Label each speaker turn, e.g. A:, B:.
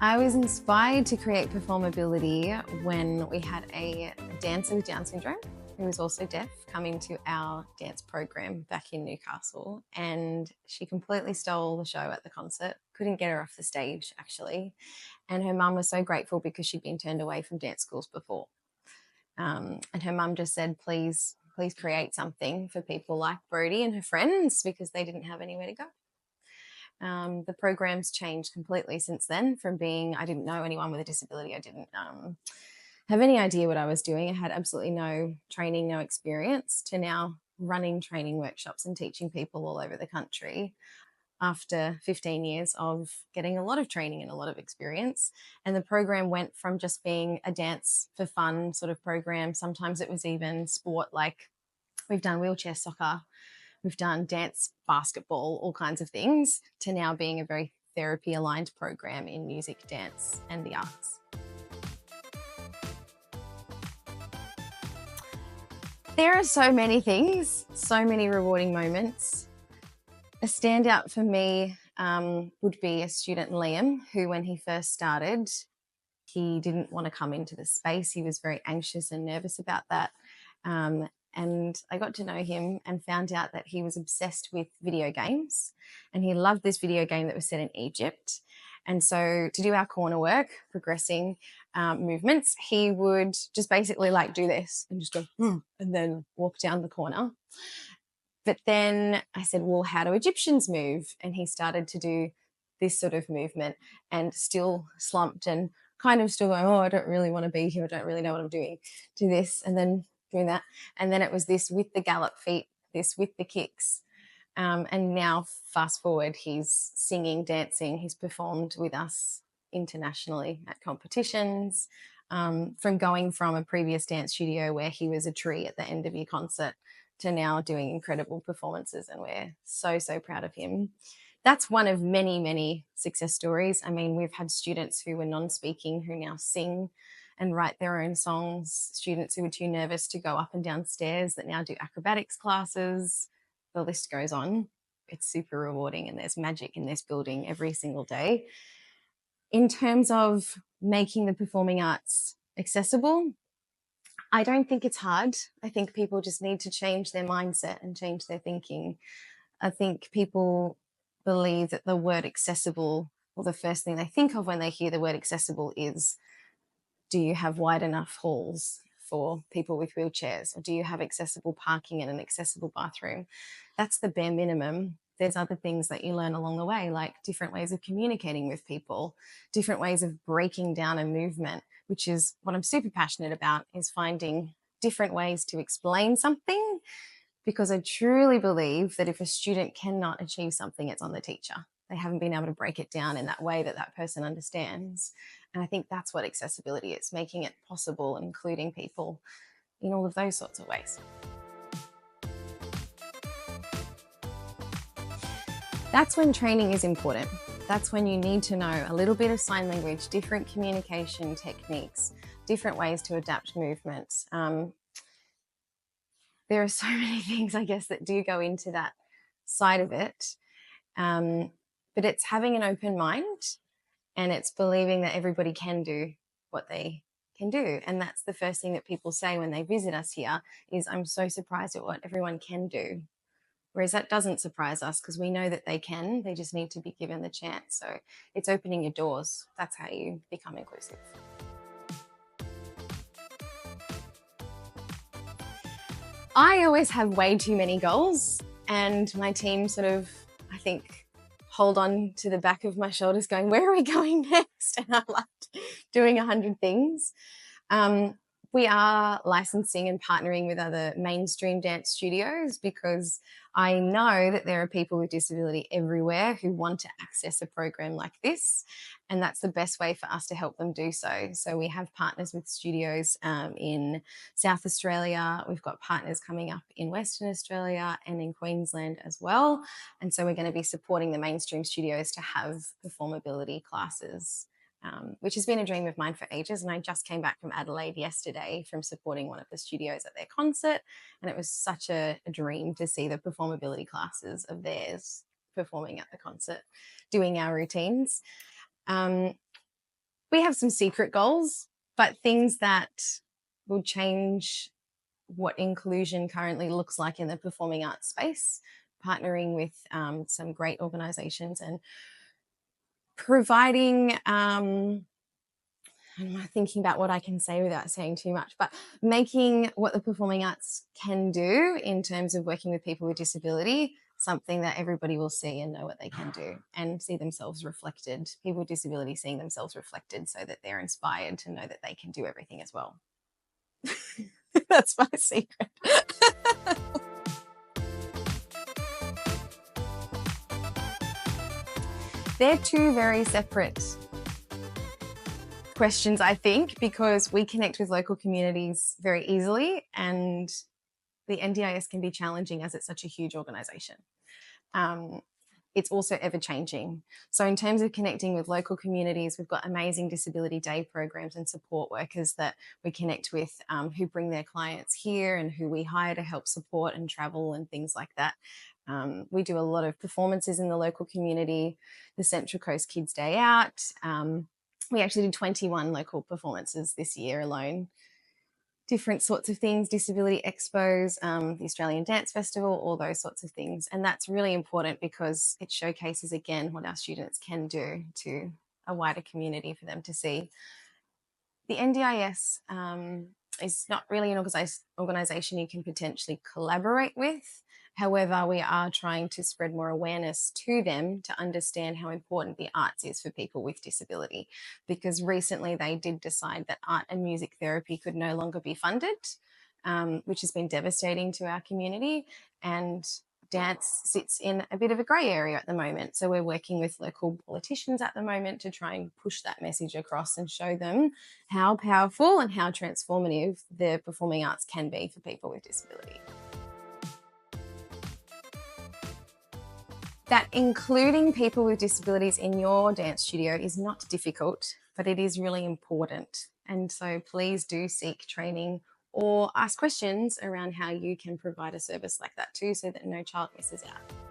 A: I was inspired to create performability when we had a dancer with Down syndrome who was also deaf coming to our dance program back in Newcastle, and she completely stole the show at the concert. Couldn't get her off the stage, actually. And her mum was so grateful because she'd been turned away from dance schools before. And her mum just said, please create something for people like Brodie and her friends because they didn't have anywhere to go. The program's changed completely since then from being, I didn't know anyone with a disability. I didn't have any idea what I was doing. I had absolutely no training, no experience, to now running training workshops and teaching people all over the country after 15 years of getting a lot of training and a lot of experience. And the program went from just being a dance for fun sort of program. Sometimes it was even sport, like we've done wheelchair soccer, we've done dance, basketball, all kinds of things, to now being a very therapy aligned program in music, dance, and the arts. There are so many things, so many rewarding moments. A standout for me would be a student, Liam, who when he first started, he didn't want to come into the space. He was very anxious and nervous about that. And I got to know him and found out that he was obsessed with video games, and he loved this video game that was set in Egypt. And so to do our corner work, progressing movements, he would just basically like do this and just go, and then walk down the corner. But then I said, well, how do Egyptians move? And he started to do this sort of movement and still slumped and kind of still going, oh, I don't really want to be here. I don't really know what I'm doing. Do this and then doing that. And then it was this with the gallop feet, this with the kicks. And now fast forward, he's singing, dancing. He's performed with us internationally at competitions, from going from a previous dance studio where he was a tree at the end of your concert to now doing incredible performances. And we're so, so proud of him. That's one of many, many success stories. I mean, we've had students who were non-speaking who now sing and write their own songs, students who were too nervous to go up and down stairs that now do acrobatics classes. The list goes on. It's super rewarding, and there's magic in this building every single day. In terms of making the performing arts accessible, I don't think it's hard. I think people just need to change their mindset and change their thinking. I think people believe that the word accessible, or the first thing they think of when they hear the word accessible is, do you have wide enough halls for people with wheelchairs? Or do you have accessible parking and an accessible bathroom? That's the bare minimum. There's other things that you learn along the way, like different ways of communicating with people, different ways of breaking down a movement, which is what I'm super passionate about, is finding different ways to explain something, because I truly believe that if a student cannot achieve something, it's on the teacher. They haven't been able to break it down in that way that that person understands. And I think that's what accessibility is, making it possible, including people in all of those sorts of ways. That's when training is important. That's when you need to know a little bit of sign language, different communication techniques, different ways to adapt movements. There are so many things, I guess, that do go into that side of it. But it's having an open mind, and it's believing that everybody can do what they can do. And that's the first thing that people say when they visit us here is, I'm so surprised at what everyone can do. Whereas that doesn't surprise us, because we know that they can, they just need to be given the chance. So it's opening your doors. That's how you become inclusive. I always have way too many goals, and my team sort of, I think, hold on to the back of my shoulders going, where are we going next? And I like doing 100 things. We are licensing and partnering with other mainstream dance studios, because I know that there are people with disability everywhere who want to access a program like this, and that's the best way for us to help them do so. So we have partners with studios in South Australia. We've got partners coming up in Western Australia and in Queensland as well. And so we're going to be supporting the mainstream studios to have performability classes, which has been a dream of mine for ages. And I just came back from Adelaide yesterday from supporting one of the studios at their concert. And it was such a dream to see the performability classes of theirs performing at the concert, doing our routines. We have some secret goals, but things that will change what inclusion currently looks like in the performing arts space, partnering with some great organisations and providing, I'm thinking about what I can say without saying too much, but making what the performing arts can do in terms of working with people with disability something that everybody will see and know what they can do and see themselves reflected. People with disability seeing themselves reflected so that they're inspired to know that they can do everything as well. That's my secret. They're two very separate questions, I think, because we connect with local communities very easily and the NDIS can be challenging as it's such a huge organisation. It's also ever changing. So in terms of connecting with local communities, we've got amazing Disability Day programs and support workers that we connect with who bring their clients here and who we hire to help support and travel and things like that. We do a lot of performances in the local community, the Central Coast Kids Day Out. We actually did 21 local performances this year alone. Different sorts of things, disability expos, the Australian Dance Festival, all those sorts of things. And that's really important because it showcases, again, what our students can do to a wider community for them to see. The NDIS is not really an organisation you can potentially collaborate with. However, we are trying to spread more awareness to them to understand how important the arts is for people with disability, because recently they did decide that art and music therapy could no longer be funded, which has been devastating to our community. And dance sits in a bit of a grey area at the moment. So we're working with local politicians at the moment to try and push that message across and show them how powerful and how transformative the performing arts can be for people with disability. That including people with disabilities in your dance studio is not difficult, but it is really important. And so please do seek training or ask questions around how you can provide a service like that too, so that no child misses out.